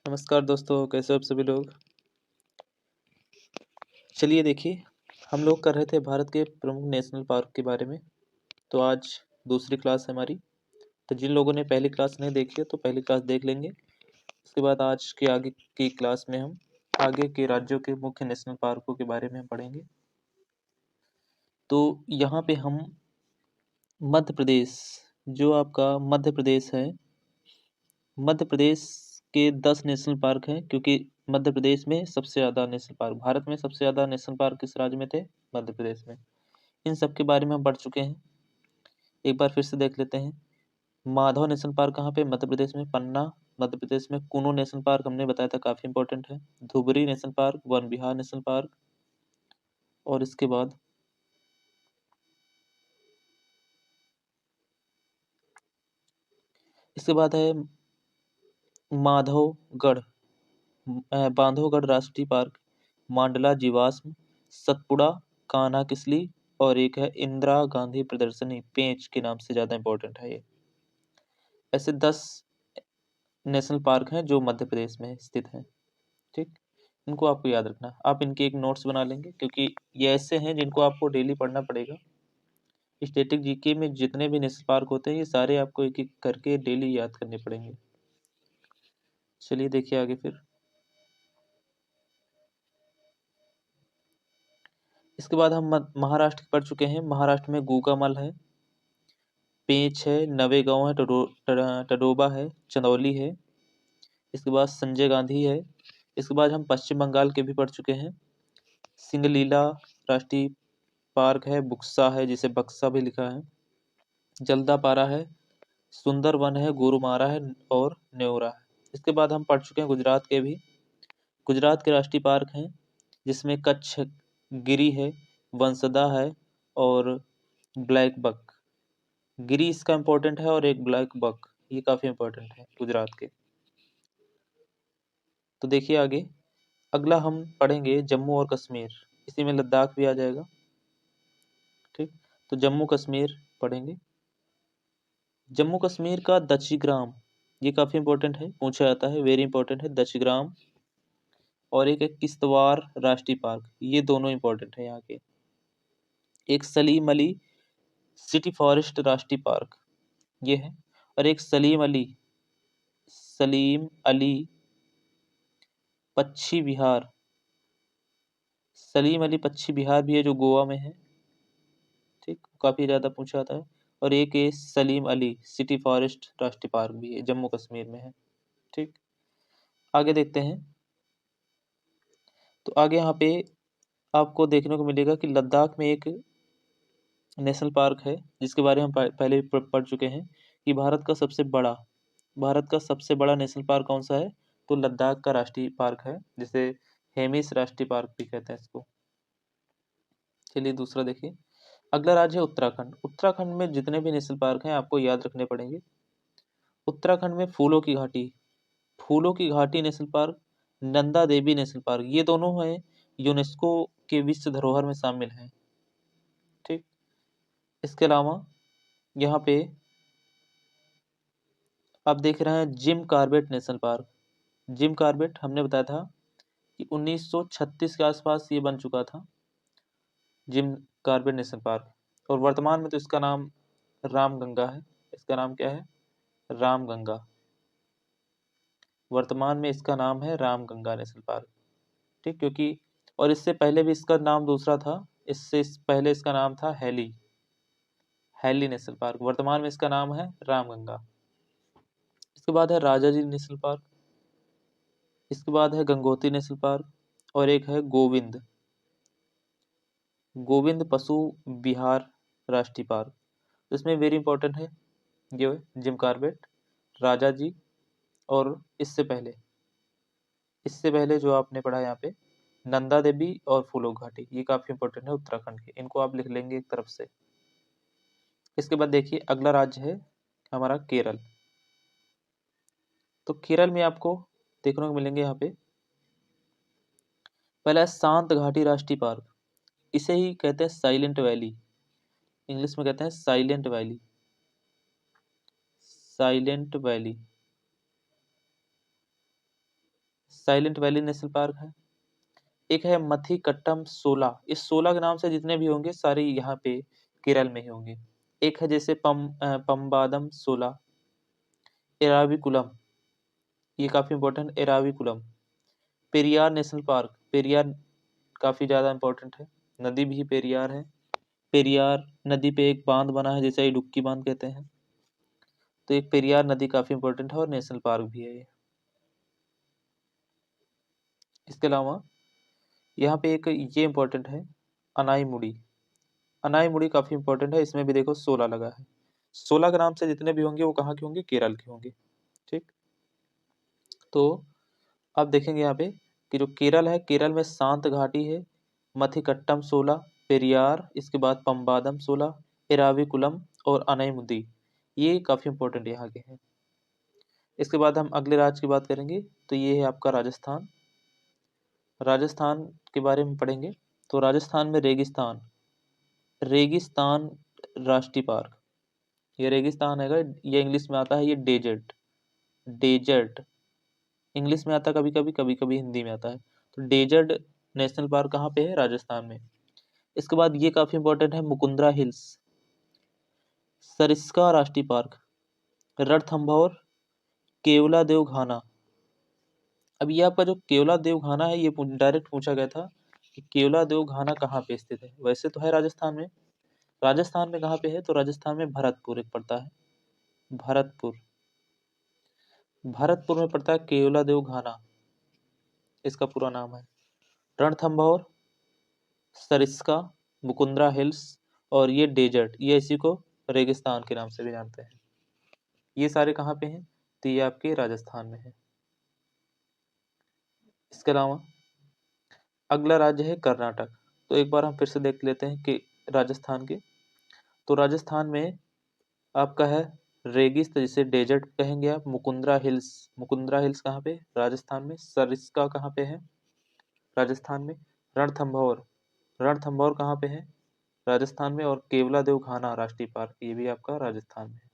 नमस्कार दोस्तों, कैसे हो आप सभी लोग। चलिए देखिए, हम लोग कर रहे थे भारत के प्रमुख नेशनल पार्क के बारे में। तो आज दूसरी क्लास है हमारी। तो जिन लोगों ने पहली क्लास नहीं देखी है तो पहली क्लास देख लेंगे। उसके बाद आज के आगे की क्लास में हम आगे के राज्यों के मुख्य नेशनल पार्कों के बारे में हम पढ़ेंगे। तो यहाँ पे हम मध्य प्रदेश, जो आपका मध्य प्रदेश है, मध्य प्रदेश के 10 नेशनल पार्क हैं, क्योंकि मध्य प्रदेश में सबसे ज़्यादा नेशनल पार्क, भारत में सबसे ज़्यादा नेशनल पार्क किस राज्य में थे? मध्य प्रदेश में। इन सब के बारे में हम पढ़ चुके हैं। एक बार फिर से देख लेते हैं। माधव नेशनल पार्क कहाँ पे? मध्य प्रदेश में। पन्ना मध्य प्रदेश में। कुनो नेशनल पार्क हमने बताया था, काफ़ी इंपॉर्टेंट है। धुबरी नेशनल पार्क, वन विहार नेशनल पार्क, और इसके बाद है माधवगढ़, बांधवगढ़ राष्ट्रीय पार्क, मांडला जीवाश्म, सतपुड़ा, कान्हा किसली, और एक है इंदिरा गांधी प्रदर्शनी, पेंच के नाम से ज़्यादा इंपॉर्टेंट है ये। ऐसे 10 नेशनल पार्क हैं जो मध्य प्रदेश में स्थित हैं। ठीक, इनको आपको याद रखना। आप इनके एक नोट्स बना लेंगे, क्योंकि ये ऐसे हैं जिनको आपको डेली पढ़ना पड़ेगा। स्टैटिक जीके में जितने भी नेशनल पार्क होते हैं ये सारे आपको एक एक करके डेली याद करने पड़ेंगे। चलिए देखिए आगे फिर। इसके बाद हम महाराष्ट्र पढ़ चुके हैं। महाराष्ट्र में गूगामल है, पेंच है, नवेगांव है, टडोबा है, चंदौली है। इसके बाद संजय गांधी है। इसके बाद हम पश्चिम बंगाल के भी पढ़ चुके हैं। सिंगलीला राष्ट्रीय पार्क है, बुक्सा है जिसे बक्सा भी लिखा है, जल्दापारा है, सुंदरवन है, गोरुमारा है, और नेवरा है। इसके बाद हम पढ़ चुके हैं गुजरात के भी। गुजरात के राष्ट्रीय पार्क हैं जिसमें कच्छ गिरी है, वंसदा है, और ब्लैक बक। गिरी इसका इंपॉर्टेंट है, और एक ब्लैक बक, ये काफ़ी इंपॉर्टेंट है गुजरात के। तो देखिए आगे, अगला हम पढ़ेंगे जम्मू और कश्मीर। इसी में लद्दाख भी आ जाएगा। ठीक, तो जम्मू कश्मीर पढ़ेंगे। जम्मू कश्मीर का दक्षिग्राम, ये काफ़ी इंपॉर्टेंट है, पूछा जाता है, वेरी इंपॉर्टेंट है दक्षिग्राम। और एक है किश्तवाड़ राष्ट्रीय पार्क, ये दोनों इंपॉर्टेंट है यहाँ के। एक सलीम अली सिटी फॉरेस्ट राष्ट्रीय पार्क, ये है। और एक सलीम अली पक्षी विहार, सलीम अली पक्षी विहार भी है जो गोवा में है। ठीक, काफ़ी ज़्यादा पूछा जाता है। और एक है सलीम अली सिटी फॉरेस्ट राष्ट्रीय पार्क भी है, जम्मू कश्मीर में है। ठीक, आगे देखते हैं। तो आगे यहाँ पे आपको देखने को मिलेगा कि लद्दाख में एक नेशनल पार्क है जिसके बारे में हम पहले भी पढ़ चुके हैं कि भारत का सबसे बड़ा नेशनल पार्क कौन सा है? तो लद्दाख का राष्ट्रीय पार्क है, जिसे हेमिस राष्ट्रीय पार्क भी कहते हैं इसको। चलिए दूसरा देखिए। अगला राज्य है उत्तराखंड। उत्तराखंड में जितने भी नेशनल पार्क हैं आपको याद रखने पड़ेंगे। उत्तराखंड में फूलों की घाटी national park, Nanda Devi national park, ये दोनों हैं यूनेस्को के विश्व धरोहर में शामिल हैं। ठीक, इसके अलावा यहाँ पे आप देख रहे हैं Jim Corbett national park. Jim Corbett हमने बताया था कि 1936 के आसपास ये बन चुका था, जिम कॉर्बेट नेशनल पार्क। और वर्तमान में तो इसका नाम रामगंगा है। इसका नाम क्या है? रामगंगा। वर्तमान में इसका नाम है रामगंगा नेशनल पार्क। ठीक, क्योंकि और इससे पहले भी इसका नाम दूसरा था। पहले इसका नाम था हैली नेशनल पार्क। वर्तमान में इसका नाम है रामगंगा। इसके बाद है राजाजी नेशनल पार्क। इसके बाद है गंगोत्री नेशनल पार्क, और एक है गोविंद पशु विहार राष्ट्रीय पार्क। इसमें वेरी इंपॉर्टेंट है जो जिम कॉर्बेट, राजा जी, और इससे पहले जो आपने पढ़ा यहाँ पे नंदा देवी और फूलो घाटी, ये काफी इंपॉर्टेंट है उत्तराखंड के, इनको आप लिख लेंगे एक तरफ से। इसके बाद देखिए अगला राज्य है हमारा केरल। तो केरल में आपको देखने को मिलेंगे यहाँ पे, पहला है शांत घाटी राष्ट्रीय पार्क। इसे ही कहते हैं साइलेंट वैली, इंग्लिश में कहते हैं silent valley. Silent valley silent valley national park है। एक है मथिकट्टम सोला, इस सोला के नाम से जितने भी होंगे सारे यहाँ पे केरल में ही होंगे। एक है जैसे पम्बादम सोला, एराविकुलम, ये काफी important, Eravikulam. Periyar national park, Periyar काफी ज्यादा इंपॉर्टेंट है, नदी भी पेरियार है। पेरियार नदी पे एक बांध बना है जिसे इडुक्की बांध कहते हैं। तो एक पेरियार नदी काफी इंपॉर्टेंट है और नेशनल पार्क भी है ये। इसके अलावा यहाँ पे एक ये इंपॉर्टेंट है, अनाईमुड़ी। अनाईमुड़ी काफी इंपॉर्टेंट है, इसमें भी देखो 16 लगा है। 16 के नाम से जितने भी होंगे वो कहाँ के होंगे, केरल के होंगे। ठीक, तो अब देखेंगे यहाँ पे कि जो केरल है, केरल में शांत घाटी है, मथिकट्टम 16, पेरियार, इसके बाद पम्बादम 16, एराविकुलम और अनाईमुदी, ये काफी इंपॉर्टेंट यहाँ के हैं। इसके बाद हम अगले राज्य की बात करेंगे, तो ये है आपका राजस्थान। राजस्थान के बारे में पढ़ेंगे, तो राजस्थान में रेगिस्तान, रेगिस्तान राष्ट्रीय पार्क, ये रेगिस्तान है, ये इंग्लिश में आता है ये डेजर्ट, डेजर्ट इंग्लिश में आता है कभी कभी, कभी कभी हिंदी में आता है। तो डेजर्ट नेशनल पार्क कहाँ पे है, राजस्थान में। इसके बाद ये काफी इंपॉर्टेंट है, मुकुंदरा हिल्स, सरिस्का राष्ट्रीय पार्क, रणथंभौर, केवलादेव घाना। अब ये आपका जो केवलादेव घाना है, ये डायरेक्ट पूछा गया था कि केवलादेव घाना कहाँ पे स्थित है। वैसे तो है राजस्थान में, राजस्थान में कहाँ पे है, तो राजस्थान में भरतपुर एक पड़ता है, भरतपुर, भरतपुर में पड़ता है केवलादेव घाना, इसका पूरा नाम है। रणथंभौर, सरिस्का, मुकुंदरा हिल्स और ये डेजर्ट, ये इसी को रेगिस्तान के नाम से भी जानते हैं। ये सारे कहाँ पे हैं, तो ये आपके राजस्थान में है। इसके अलावा अगला राज्य है कर्नाटक। तो एक बार हम फिर से देख लेते हैं कि राजस्थान के, तो राजस्थान में आपका है रेगिस्तान, जिसे डेजर्ट कहेंगे आप, मुकुंदरा हिल्स, मुकुंदरा हिल्स कहाँ पे, राजस्थान में। सरिस्का कहाँ पे है, राजस्थान में। रणथंभौर, रणथंभौर कहाँ पे है, राजस्थान में। और केवलादेव घाना राष्ट्रीय पार्क, ये भी आपका राजस्थान में है।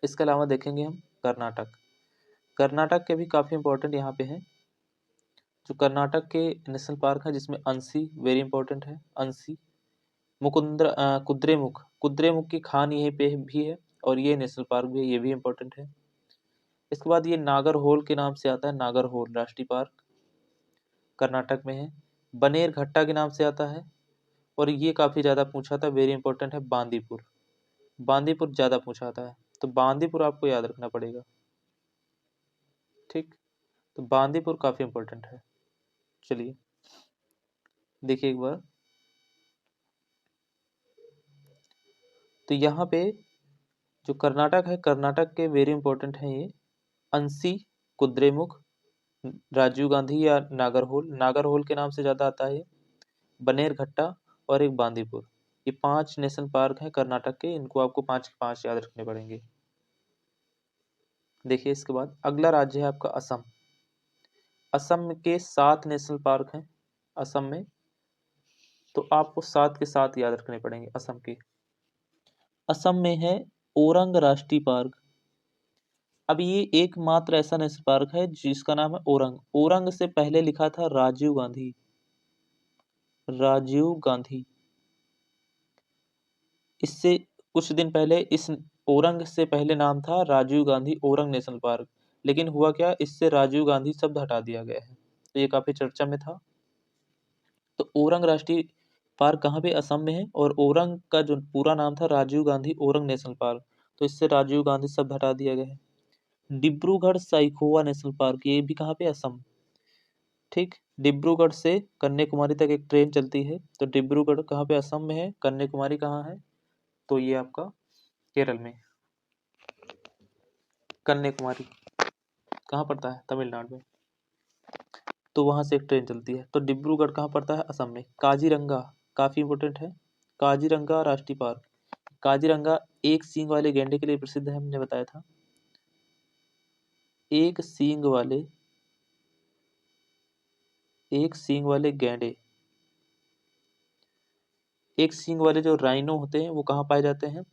इसके अलावा देखेंगे हम कर्नाटक, कर्नाटक के भी काफी इंपॉर्टेंट यहाँ पे हैं। जो कर्नाटक के नेशनल पार्क है, जिसमें अंसी वेरी इंपॉर्टेंट है, अंसी, कुद्रेमुख, कुद्रेमुख की खान यहीं पे भी है और ये नेशनल पार्क भी है, ये भी इंपॉर्टेंट है। इसके बाद ये नागरहोल के नाम से आता है, नागरहोल राष्ट्रीय पार्क कर्नाटक में है। बनेरघट्टा के नाम से आता है और ये काफी ज्यादा पूछा था, वेरी इंपॉर्टेंट है, बांदीपुर, बांदीपुर ज्यादा पूछा था है, तो बांदीपुर आपको याद रखना पड़ेगा। ठीक, तो बांदीपुर काफी इंपॉर्टेंट है। चलिए देखिए एक बार, तो यहाँ पे जो कर्नाटक है, कर्नाटक के वेरी इंपॉर्टेंट है ये अंसी, कुद्रेमुख, राजीव गांधी या नागरहोल, नागरहोल के नाम से ज्यादा आता है, बनेरघट्टा और एक बांदीपुर। ये 5 नेशनल पार्क हैं कर्नाटक के, इनको आपको 5 के 5 याद रखने पड़ेंगे। देखिए इसके बाद अगला राज्य है आपका असम। असम के 7 नेशनल पार्क हैं असम में, तो आपको 7 के 7 याद रखने पड़ेंगे असम के। असम में है ओरंग राष्ट्रीय पार्क। अब ये एकमात्र ऐसा नेशनल पार्क है जिसका नाम है ओरंग, ओरंग से पहले लिखा था राजीव गांधी, राजीव गांधी। इससे कुछ दिन पहले इस ओरंग से पहले नाम था राजीव गांधी ओरंग नेशनल पार्क, लेकिन हुआ क्या, इससे राजीव गांधी शब्द हटा दिया गया है, तो ये काफी चर्चा में था। तो ओरंग राष्ट्रीय पार्क कहाँ पे, असम में है, और ओरंग का जो पूरा नाम था राजीव गांधी ओरंग नेशनल पार्क, तो इससे राजीव गांधी शब्द हटा दिया गया है। डिब्रूगढ़ साइखोवा नेशनल पार्क, ये भी कहाँ पे, असम। ठीक, डिब्रूगढ़ से कन्याकुमारी तक एक ट्रेन चलती है, तो डिब्रूगढ़ कहाँ पे, असम में है, कन्याकुमारी कहाँ है, तो ये आपका केरल में, कन्याकुमारी कहाँ पड़ता है, तमिलनाडु में। तो वहां से एक ट्रेन चलती है, तो डिब्रूगढ़ कहाँ पड़ता है, असम में। काजीरंगा काफी इंपोर्टेंट है, काजीरंगा राष्ट्रीय पार्क, काजीरंगा एक सींग वाले गैंडे के लिए प्रसिद्ध है, हमने बताया था। एक सींग वाले, एक सींग वाले गैंडे, एक सींग वाले जो राइनो होते हैं वो कहाँ पाए जाते हैं,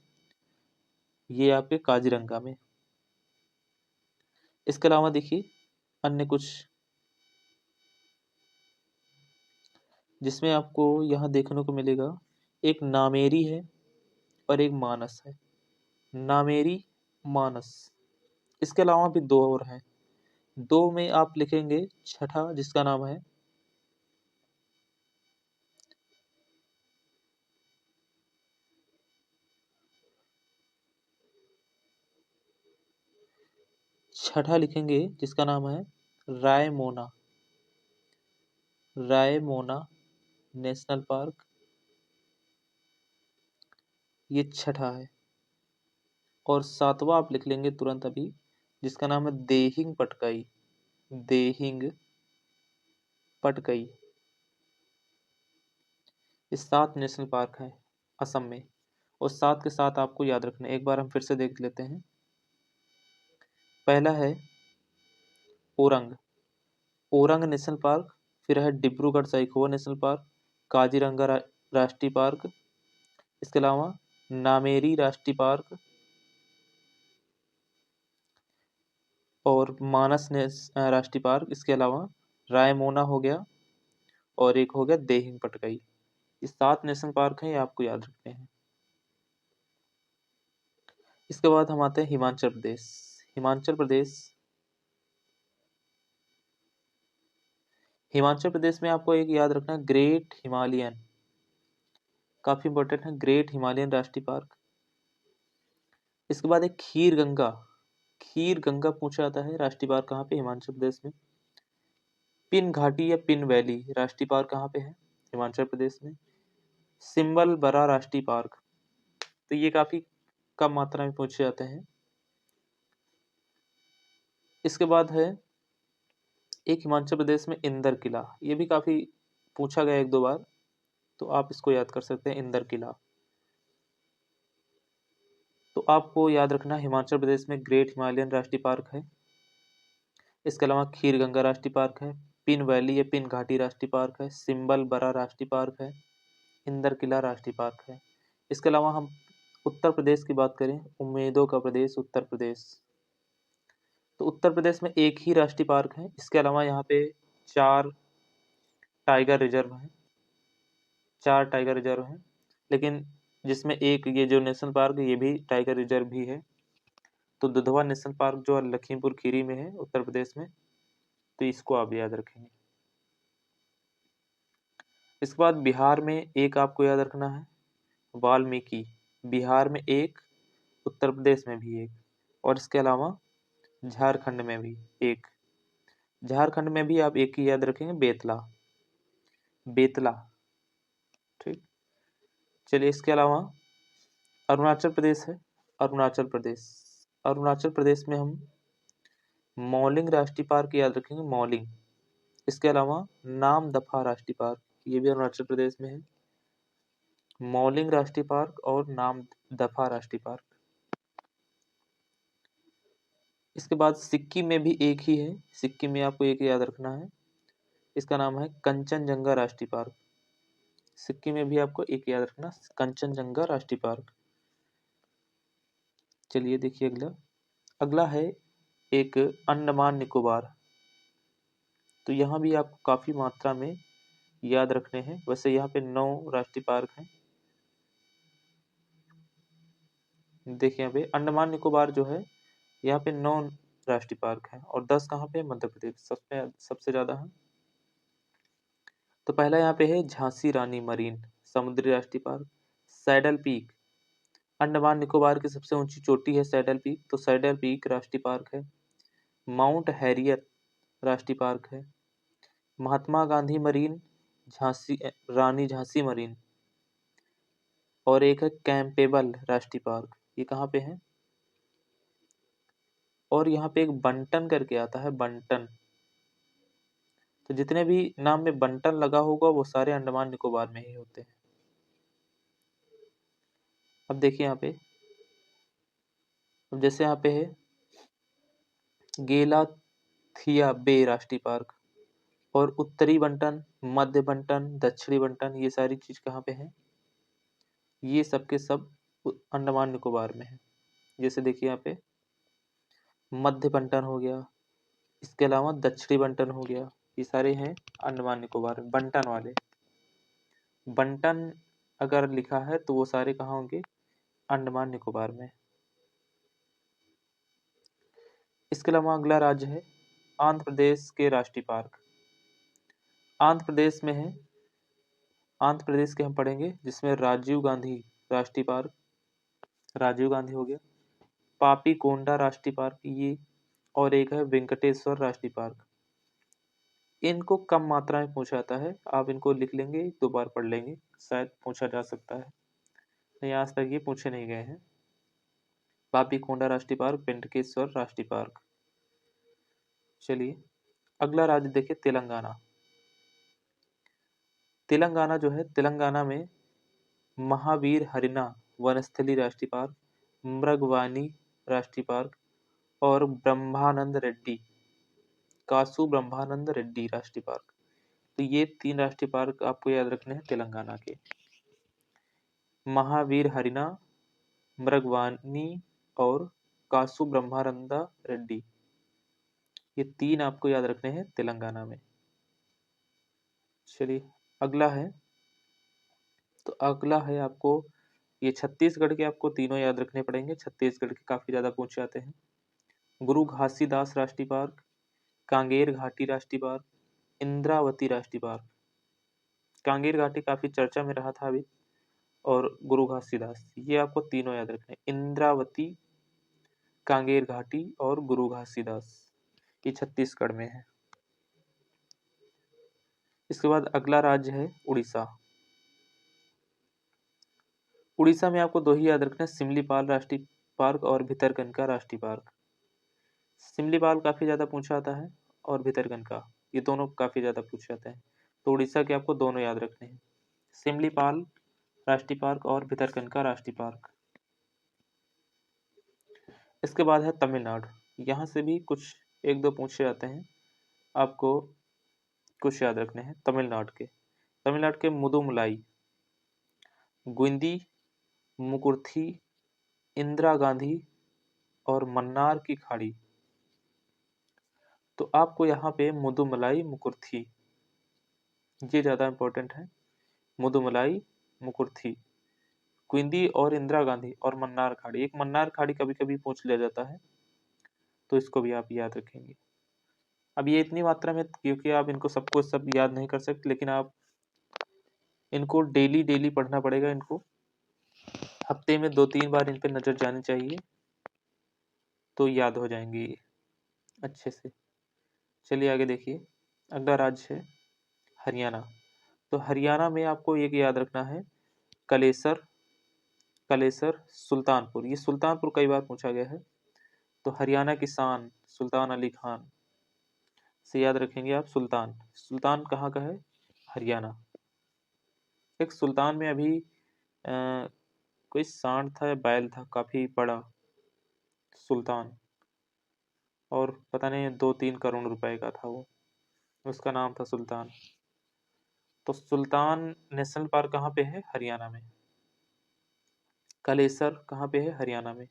ये आपके काजीरंगा में। इसके अलावा देखिए अन्य कुछ जिसमें आपको यहाँ देखने को मिलेगा एक नामेरी है और एक मानस है। नामेरी, मानस। इसके अलावा भी दो और हैं। दो में आप लिखेंगे छठा, जिसका नाम है छठा लिखेंगे जिसका नाम है रायमोना। रायमोना नेशनल पार्क, ये छठा है। और सातवां आप लिख लेंगे तुरंत अभी, जिसका नाम है देहिंग पटकाई। देहिंग पटकाई। ये 7 नेशनल पार्क है असम में। और साथ के साथ आपको याद रखना, एक बार हम फिर से देख लेते हैं। पहला है ओरंग, ओरंग नेशनल पार्क। फिर है डिब्रूगढ़ सैखोवा नेशनल पार्क, काजीरंगा राष्ट्रीय पार्क। इसके अलावा नामेरी राष्ट्रीय पार्क और मानस राष्ट्रीय पार्क। इसके अलावा रायमोना हो गया और एक हो गया देहिंग पटकाई। ये 7 नेशनल पार्क हैं, ये आपको याद रखने हैं। इसके बाद हम आते हैं हिमाचल प्रदेश। हिमाचल प्रदेश, हिमाचल प्रदेश में आपको एक याद रखना है ग्रेट हिमालयन, काफी इंपॉर्टेंट है, ग्रेट हिमालयन राष्ट्रीय पार्क। इसके बाद एक खीर गंगा। खीर गंगा पूछा जाता है राष्ट्रीय पार्क कहाँ पे, हिमाचल प्रदेश में। पिन घाटी या पिन वैली राष्ट्रीय पार्क कहाँ पे है, हिमाचल प्रदेश में। सिंबल बरा राष्ट्रीय पार्क, तो ये काफी कम मात्रा में पूछे जाते हैं। इसके बाद है एक हिमाचल प्रदेश में इंदर किला, ये भी काफी पूछा गया एक दो बार, तो आप इसको याद कर सकते हैं, इंदर किला। तो आपको याद रखना हिमाचल प्रदेश में ग्रेट हिमालयन राष्ट्रीय पार्क है। इसके अलावा खीर गंगा राष्ट्रीय पार्क है, पिन वैली या पिन घाटी राष्ट्रीय पार्क है, सिंबल बरा राष्ट्रीय पार्क है, इंदर किला राष्ट्रीय पार्क है। इसके अलावा हम उत्तर प्रदेश की बात करें, उम्मीदों का प्रदेश उत्तर प्रदेश, तो उत्तर प्रदेश में एक ही राष्ट्रीय पार्क है। इसके अलावा यहाँ पे 4 टाइगर रिजर्व हैं, 4 टाइगर रिजर्व हैं, लेकिन जिसमें एक ये जो नेशनल पार्क है ये भी टाइगर रिजर्व भी है। तो दुधवा नेशनल पार्क जो लखीमपुर खीरी में है उत्तर प्रदेश में, तो इसको आप याद रखेंगे। इसके बाद बिहार में एक आपको याद रखना है वाल्मीकि, बिहार में एक, उत्तर प्रदेश में भी एक, और इसके अलावा झारखंड में भी एक। झारखंड में भी आप एक ही याद रखेंगे, बेतला, बेतला। ठीक, चलिए इसके अलावा अरुणाचल प्रदेश है, अरुणाचल प्रदेश। अरुणाचल प्रदेश में हम मौलिंग राष्ट्रीय पार्क याद रखेंगे, मौलिंग। इसके अलावा नाम दफा राष्ट्रीय पार्क, ये भी अरुणाचल प्रदेश में है। मौलिंग राष्ट्रीय पार्क और नाम दफा राष्ट्रीय पार्क। इसके बाद सिक्किम में भी एक ही है, सिक्किम में आपको एक याद रखना है, इसका नाम है कंचनजंगा राष्ट्रीय पार्क। सिक्किम में भी आपको एक याद रखना, कंचनजंगा राष्ट्रीय पार्क। चलिए देखिए अगला, अगला है एक अंडमान निकोबार। तो यहाँ भी आपको काफी मात्रा में याद रखने हैं। वैसे यहाँ पे 9 राष्ट्रीय पार्क हैं। देखिए यहाँ पे अंडमान निकोबार जो है, यहाँ पे 9 राष्ट्रीय पार्क हैं और 10 कहाँ पे, मध्य प्रदेश सबसे ज्यादा है। तो पहला यहाँ पे है झांसी रानी मरीन समुद्री राष्ट्रीय park. Saddle peak, Andaman Nicobar की सबसे ऊंची चोटी है सैडल पीक, तो सैडल पीक राष्ट्रीय पार्क है। माउंट हैरियट राष्ट्रीय पार्क है। महात्मा गांधी मरीन, झांसी रानी झांसी मरीन, और एक है कैंपेबल राष्ट्रीय पार्क, ये कहाँ पे है। और यहाँ पे एक बंटन करके आता है, बंटन। तो जितने भी नाम में बंटन लगा होगा वो सारे अंडमान निकोबार में ही होते हैं। अब देखिए यहाँ पे, अब जैसे यहाँ पे है गेलाथिया बे राष्ट्रीय पार्क, और उत्तरी बंटन, मध्य बंटन, दक्षिणी बंटन, ये सारी चीज कहाँ पे है, ये सब के सब अंडमान निकोबार में है। जैसे देखिए यहाँ पे मध्य बंटन हो गया, इसके अलावा दक्षिणी बंटन हो गया, ये सारे हैं अंडमान निकोबार बंटन वाले। बंटन अगर लिखा है तो वो सारे कहाँ होंगे? अंडमान निकोबार में। इसके अलावा अगला राज्य है आंध्र प्रदेश के राष्ट्रीय पार्क। आंध्र प्रदेश में है, आंध्र प्रदेश के हम पढ़ेंगे जिसमें राजीव गांधी राष्ट्रीय पार्क, राजीव गांधी हो गया, पापी कोंडा राष्ट्रीय पार्क ये, और एक है वेंकटेश्वर राष्ट्रीय पार्क। इनको कम मात्रा में पूछा जाता है, आप इनको लिख लेंगे, 2 बार पढ़ लेंगे, शायद पूछा जा सकता है, नहीं आज तक ये पूछे नहीं गए हैं। पापी कोंडा राष्ट्रीय पार्क, वेंकटेश्वर राष्ट्रीय पार्क। चलिए अगला राज्य देखिए तेलंगाना। तेलंगाना जो है, तेलंगाना में महावीर हरिना वनस्थली राष्ट्रीय पार्क, मृगवानी राष्ट्रीय पार्क और ब्रह्मानंद रेड्डी, कासु ब्रह्मानंद रेड्डी राष्ट्रीय पार्क। तो ये 3 राष्ट्रीय पार्क आपको याद रखने हैं तेलंगाना के। महावीर हरिना, मृगवानी और कासु ब्रह्मानंदा रेड्डी, ये 3 आपको याद रखने हैं तेलंगाना में। चलिए अगला है, तो अगला है आपको ये छत्तीसगढ़ के, आपको तीनों याद रखने पड़ेंगे, छत्तीसगढ़ के काफी ज्यादा पूछे जाते हैं। गुरु घासीदास राष्ट्रीय पार्क, कांगेर घाटी राष्ट्रीय पार्क, इंद्रावती राष्ट्रीय पार्क। कांगेर घाटी काफी चर्चा में रहा था अभी, और गुरु घासीदास, ये आपको तीनों याद रखने, इंद्रावती, कांगेर घाटी और गुरु घासीदास, ये छत्तीसगढ़ में है। इसके बाद अगला राज्य है उड़ीसा। उड़ीसा में आपको 2 ही याद रखना है, सिमलीपाल राष्ट्रीय पार्क और भितरकनिका राष्ट्रीय पार्क। सिमलीपाल काफी ज्यादा पूछा जाता है और भितरकनिका, ये दोनों काफी ज्यादा पूछे जाते हैं, तो उड़ीसा के आपको दोनों याद रखने हैं, सिमलीपाल राष्ट्रीय पार्क और भितरकनिका राष्ट्रीय पार्क। इसके बाद है तमिलनाडु। यहाँ से भी कुछ 1-2 पूछे जाते हैं, आपको कुछ याद रखने हैं तमिलनाडु के। तमिलनाडु के मुदुमलाई, गुंदी, मुकुर्थी, इंदिरा गांधी और मन्नार की खाड़ी। तो आपको यहाँ पे मुदुमलाई, मुकुर्थी, ये ज्यादा इंपॉर्टेंट है, मुदुमलाई, मुकुर्थी, क्विंदी और इंदिरा गांधी और मन्नार खाड़ी। एक मन्नार खाड़ी कभी कभी पूछ लिया जाता है, तो इसको भी आप याद रखेंगे। अब ये इतनी मात्रा में, क्योंकि आप इनको सबको सब याद नहीं कर सकते, लेकिन आप इनको डेली डेली पढ़ना पड़ेगा, इनको हफ्ते में 2-3 बार इन पे नजर जानी चाहिए, तो याद हो जाएंगे ये अच्छे से। चलिए आगे देखिए, अगला राज्य है हरियाणा। तो हरियाणा में आपको एक याद रखना है, कलेसर, कलेसर सुल्तानपुर, ये सुल्तानपुर कई बार पूछा गया है, तो हरियाणा की शान सुल्तान अली खान से याद रखेंगे आप सुल्तान। सुल्तान कहाँ का है? हरियाणा। एक सुल्तान में अभी कोई सांड था या बैल था काफी बड़ा सुल्तान, और पता नहीं 2-3 करोड़ रुपए का था वो, उसका नाम था सुल्तान। तो सुल्तान नेशनल पार्क कहाँ पे है? हरियाणा में। कलेसर कहाँ पे है? हरियाणा में।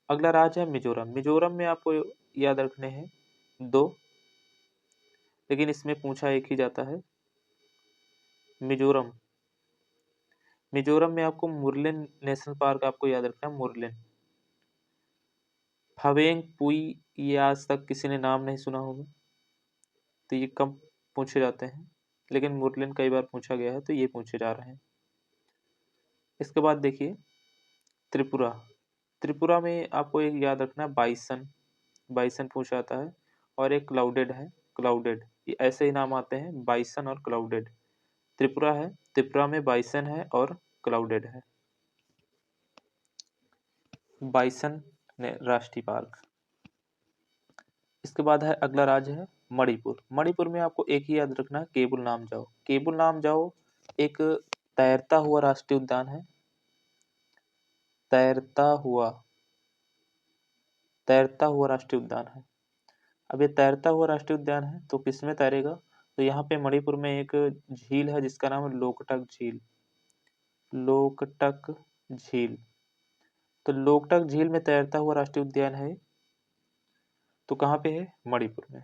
अगला राज्य है मिजोरम। मिजोरम में आपको याद रखने हैं 2, लेकिन इसमें पूछा एक ही जाता है, मिजोरम। मिजोरम में आपको मुरलेन नेशनल पार्क आपको याद रखना है, मुरलेन। फवेंग पुई, ये आज तक किसी ने नाम नहीं सुना होगा, तो ये कम पूछे जाते हैं, लेकिन मुरलेन कई बार पूछा गया है, तो ये पूछे जा रहे हैं। इसके बाद देखिए त्रिपुरा। त्रिपुरा में आपको एक याद रखना है बाइसन, बाइसन पूछा जाता है, और एक क्लाउडेड है, क्लाउडेड, ये ऐसे ही नाम आते हैं, बाइसन और क्लाउडेड। त्रिपुरा है, त्रिपुरा में बाइसन है और क्लाउडेड है। बाइसन राष्ट्रीय पार्क। इसके बाद है अगला राज्य है मणिपुर। मणिपुर में आपको एक ही याद रखना है, केबुल लामजाओ। केबुल लामजाओ एक तैरता हुआ राष्ट्रीय उद्यान है, तैरता हुआ, तैरता हुआ राष्ट्रीय उद्यान है। अब ये तैरता हुआ राष्ट्रीय उद्यान है, तो किसमें तैरेगा? तो यहाँ पे मणिपुर में एक झील है जिसका नाम है लोकटक झील, लोकटक झील। तो लोकटक झील में तैरता हुआ राष्ट्रीय उद्यान है, तो कहाँ पे है? मणिपुर में।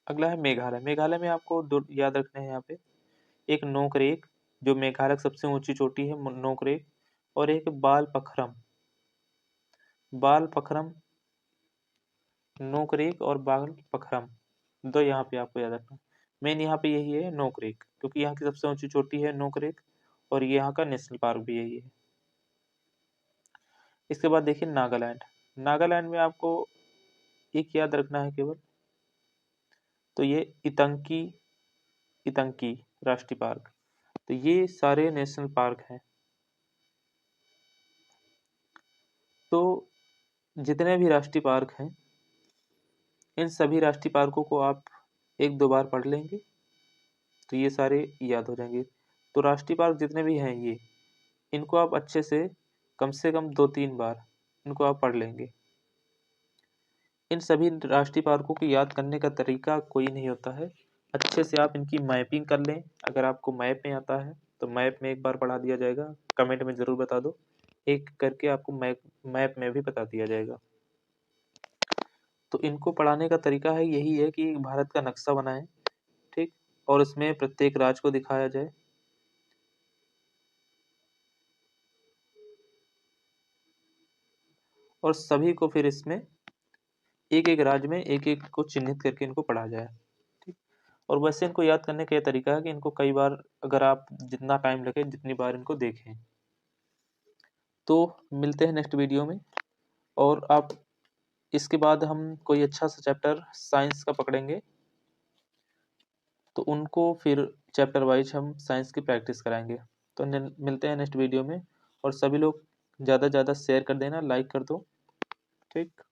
अगला है मेघालय। मेघालय में आपको 2 याद रखने हैं यहाँ पे, एक नोकरेक जो मेघालय की सबसे ऊंची चोटी है नोकरेक, और एक बालपखरम। बालपखरम, नोकरेक और बालपखरम, दो यहाँ पे आपको याद रखना। मेन यहाँ पे यही है नोकरेक, क्योंकि यहाँ की सबसे ऊंची चोटी है नोकरेक और यहाँ का नेशनल पार्क भी यही है। इसके बाद देखिए नागालैंड। नागालैंड में आपको एक याद रखना है केवल, तो ये इतंकी, इतंकी राष्ट्रीय पार्क। तो ये सारे नेशनल पार्क हैं। तो जितने भी राष्ट्रीय पार्क हैं, इन सभी राष्ट्रीय पार्कों को आप एक दो बार पढ़ लेंगे तो ये सारे याद हो जाएंगे। तो राष्ट्रीय पार्क जितने भी हैं ये, इनको आप अच्छे से कम 2-3 बार इनको आप पढ़ लेंगे। इन सभी राष्ट्रीय पार्कों को याद करने का तरीका कोई नहीं होता है, अच्छे से आप इनकी मैपिंग कर लें। अगर आपको मैप में आता है तो मैप में एक बार पढ़ा दिया जाएगा, कमेंट में ज़रूर बता दो, एक करके आपको मैप में भी बता दिया जाएगा। तो इनको पढ़ाने का तरीका है यही है कि भारत का नक्शा बनाएं, ठीक, और उसमें प्रत्येक राज्य को दिखाया जाए। और सभी को फिर इसमें एक एक राज्य में एक एक को चिन्हित करके इनको पढ़ा जाए, ठीक। और वैसे इनको याद करने का यह तरीका है कि इनको कई बार, अगर आप जितना टाइम लगे जितनी बार इनको देखें। तो मिलते हैं नेक्स्ट वीडियो में, और आप इसके बाद हम कोई अच्छा सा चैप्टर साइंस का पकड़ेंगे, तो उनको फिर चैप्टर वाइज हम साइंस की प्रैक्टिस कराएंगे। तो मिलते हैं नेक्स्ट वीडियो में, और सभी लोग ज़्यादा से ज़्यादा शेयर कर देना, लाइक कर दो, ठीक।